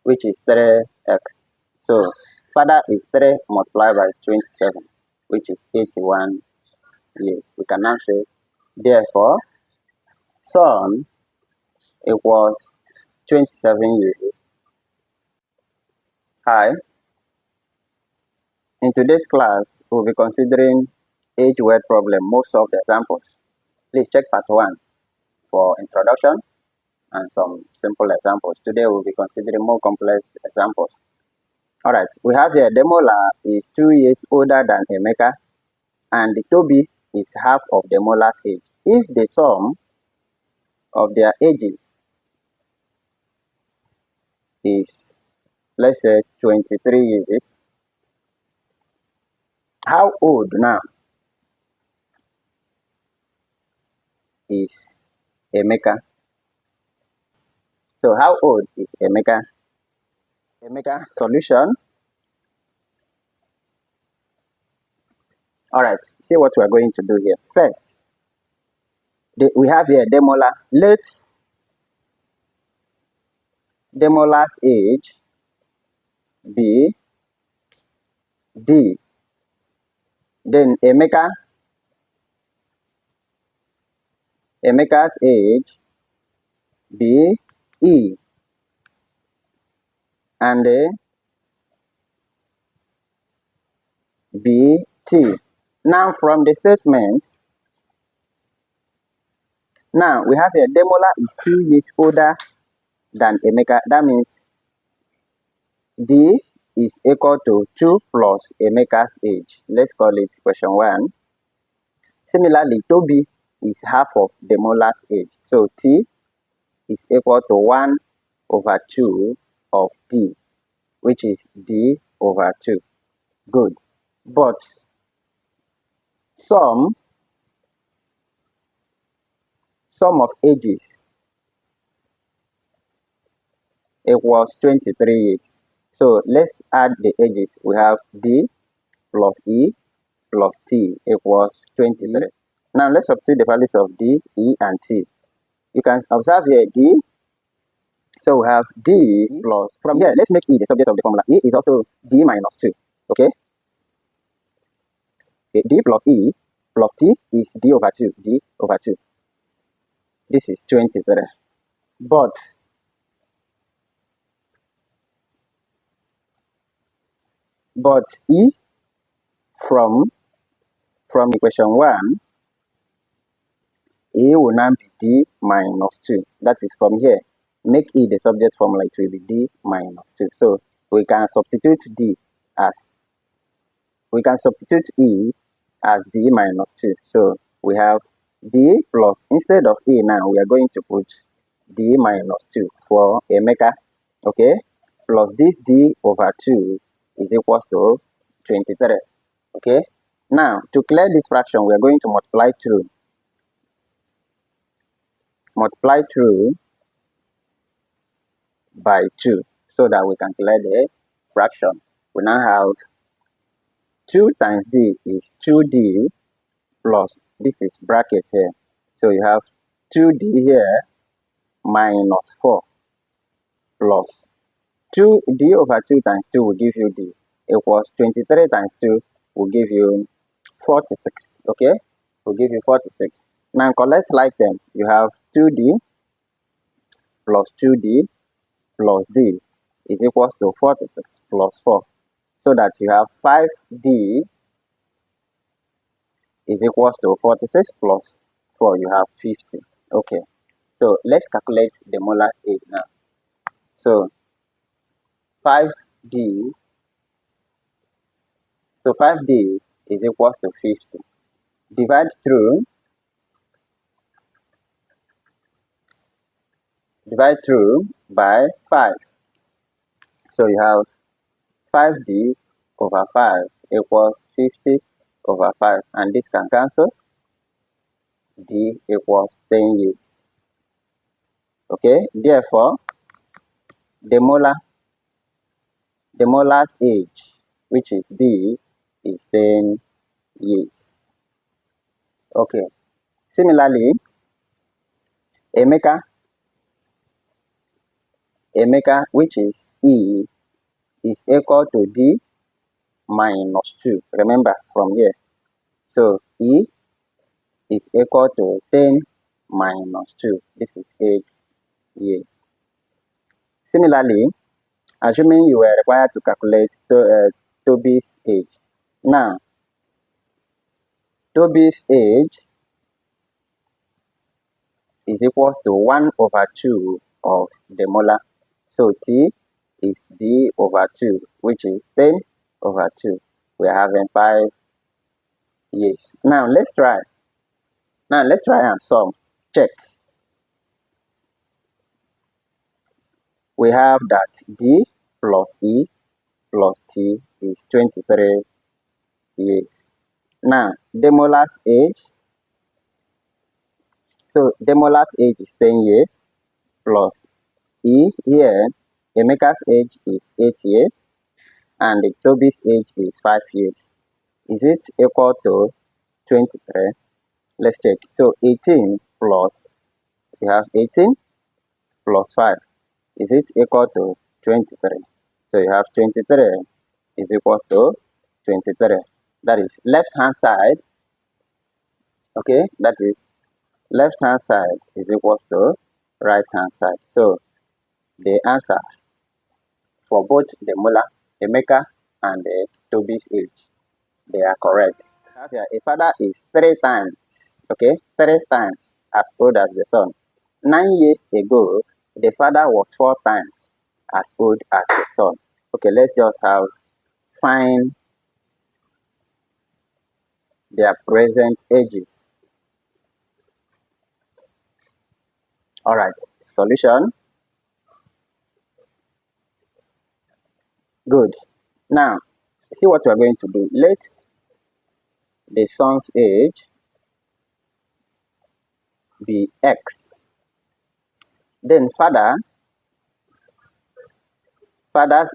which is 3x. So father is 3 multiplied by 27, which is 81 years. We can now say, therefore, son equals 27 years. Hi. In today's class, we'll be considering age word problem, most of the examples. Please check part 1 for introduction and some simple examples. Today we'll be considering more complex examples. Alright, we have here Demola is 2 years older than Emeka and Toby is half of Demola's age. If the sum of their ages is, let's say, 23 years, how old now is Emeka? So how old is Emeka? Emeka solution. Alright, see what we are going to do here. First, we have here Demola. Let Demola's age be D. Then Emeka's age be E. And be T. Now from the statement, now we have here Demola is 2 years older than Emeka. That means D is equal to 2 plus Emeka's age. Let's call it question 1. Similarly, Toby is half of Demola's age. So T is equal to 1 over 2 of D, which is D over 2. Good. But sum of ages equals 23 years. So let's add the ages. We have D plus E plus T equals 23. Now let's substitute the values of D, E, and T. You can observe here D. So we have D plus, from here, let's make E the subject of the formula. E is also D minus 2. Okay? D plus E plus T is D over 2. D over 2. This is 23. But E from equation 1, E will now be D minus 2. That is from here. Make E the subject formula, it will be D minus 2. So we can substitute E as D minus 2. So we have D plus, instead of E now, we are going to put D minus 2 for Emeka. Okay? Plus this D over 2 is equals to 23. Okay? Now, to clear this fraction, we are going to multiply through by 2 so that we can clear the fraction. We now have 2 times D is 2D plus, this is bracket here. So you have 2D here minus 4 plus 2D over 2 times 2 will give you D equals 23 times 2 will give you 46. Okay? Will give you 46. Now collect like terms. You have 2D plus 2D plus D is equals to 46 plus 4. So that you have 5D is equals to 46 plus 4. You have 50. Okay. So let's calculate the Demola's age now. So 5D is equals to 50. Divide through by 5. So you have 5D over 5 equals 50 over 5. And this can cancel. D equals 10 years. Okay, therefore, Demola's age, which is D, is 10 years. Okay, similarly, Emeka Emeka, which is E, is equal to D minus 2. Remember from here. So E is equal to 10 minus 2. This is 8 years. Similarly, assuming you were required to calculate Toby's age. Now, Toby's age is equals to 1 over 2 of the molar. So T is D over 2, which is 10 over 2. We are having 5 years. Now let's try. And sum. Check. We have that D plus E plus T is 23 years. Now, Demola's age. So, Demola's age is 10 years plus E here. Emeka's age is 8 years and Toby's age is 5 years. Is it equal to 23? Let's check. So, 18 plus, we have 18 plus 5. Is it equal to 23? So, you have 23 is equal to 23. That is left hand side. Okay, that is left hand side is equal to right hand side. So the answer for both the molar, Emeka, and the Toby's age, they are correct. Here, a father is 3 times, okay, 3 times as old as the son. 9 years ago, the father was 4 times as old as the son. Okay, let's just find their present ages. Alright, solution. Good. Now, see what we are going to do. Let the son's age be X. Then father's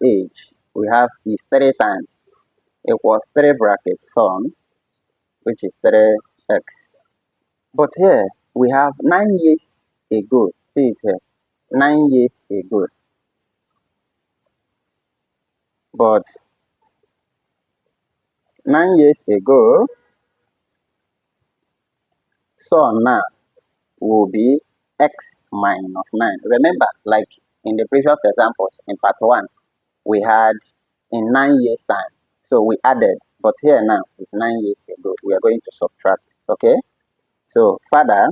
age, we have is 3 times. Equals 3 brackets son, which is 3x. But here, we have 9 years ago. See it here. 9 years ago. But 9 years ago, son now will be x minus 9. Remember, like in the previous examples in part 1, we had in 9 years time. So we added, but here now it's 9 years ago. We are going to subtract, okay? So father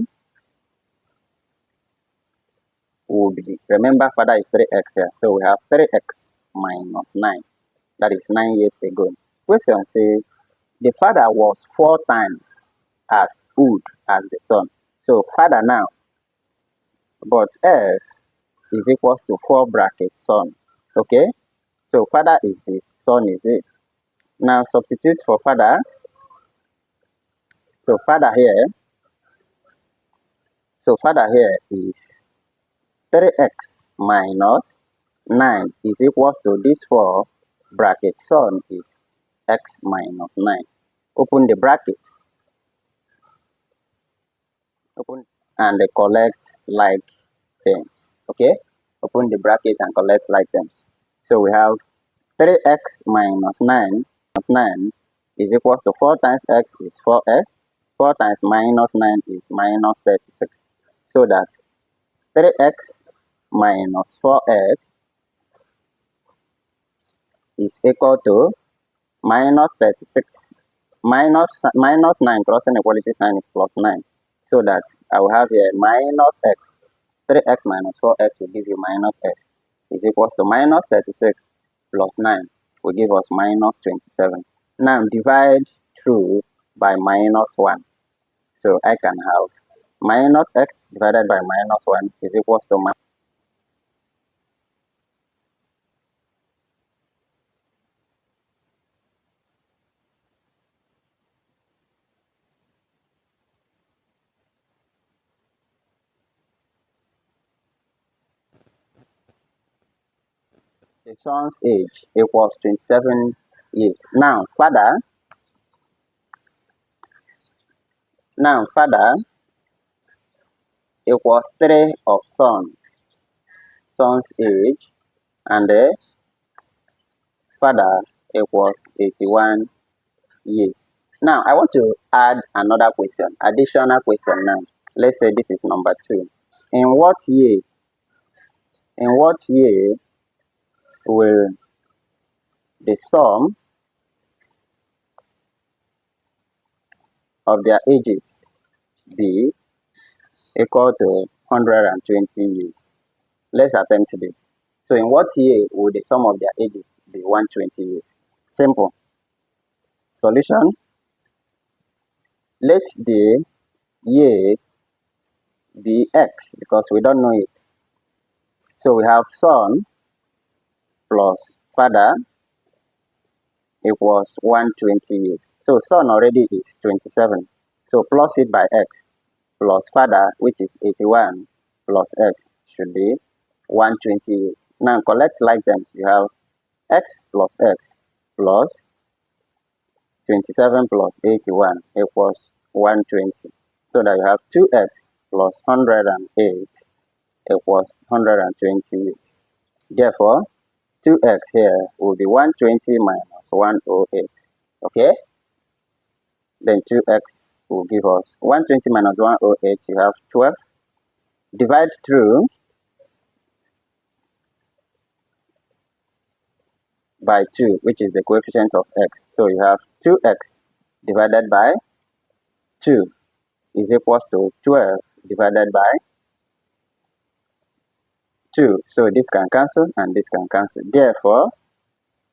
will be, remember father is 3x here. So we have 3x minus 9. That is 9 years ago. Question says, the father was 4 times as old as the son. So father now, but F is equals to 4 brackets son. Okay? So father is this, son is this. Now substitute for father. So father here is 3x minus 9 is equals to this 4 bracket son is x minus 9. Open the brackets. Open and collect like terms. Okay? Open the bracket and collect like terms. So we have 3x minus 9 is equals to 4 times x is 4x. 4 times minus 9 is minus 36. So that 3x minus 4x is equal to minus 36. Minus 9 crossing equality sign is plus 9. So that I will have here minus x. 3x minus 4x will give you minus x is equals to minus 36 plus 9 will give us minus 27. Now divide through by minus 1. So I can have minus x divided by minus 1 is equals to minus. The son's age equals 27 years. Now father equals 3 of son. son's age and the father equals 81 years. Now I want to add another question, additional question now. Let's say this is number 2. In what year will the sum of their ages be equal to 120 years? Let's attempt this. So in what year will the sum of their ages be 120 years? Simple. Solution. Let the year be x because we don't know it. So we have son plus father equals 120 years. So son already is 27. So plus it by x plus father, which is 81, plus x should be 120 years. Now collect like terms. You have x plus x plus 27 plus 81 equals 120. So that you have 2x plus 108 equals 120 years. Therefore, 2x here will be 120 minus 108. Okay? Then 2x will give us 120 minus 108. You have 12. Divide through by 2, which is the coefficient of x. So you have 2x divided by 2 is equals to 12 divided by 2. So this can cancel and this can cancel. Therefore,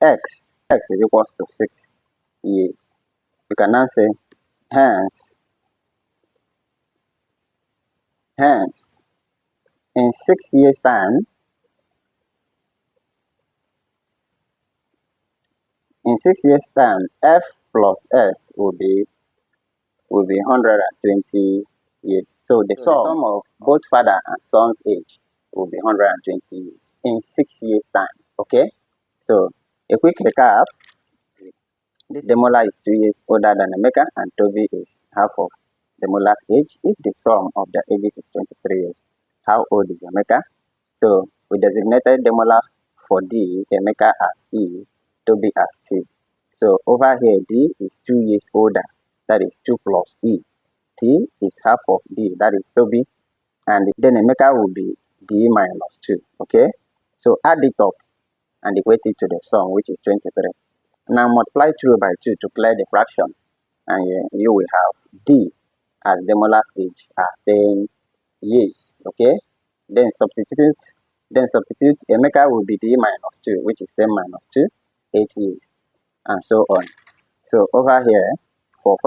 x is equals to 6 years. You can now say, hence, in 6 years' time, f plus s will be 120 years. So the sum of both father and son's age will be 120 years in 6 years' time. Okay? So a quick recap. This Demola is 2 years older than Emeka and Toby is half of Demola's age. If the sum of their ages is 23 years, how old is Emeka? So we designated Demola for D, Emeka as E, Toby as T. So over here, D is 2 years older, that is 2 plus E. T is half of D, that is Toby, and then Emeka will be D minus 2, okay? So add it up and equate it to the sum, which is 23. Now multiply through by 2 to clear the fraction, and you will have D as Demola's age as 10 years, okay? Then substitute Emeka will be D minus 2, which is 10 minus 2, 8 years, and so on. So over here, for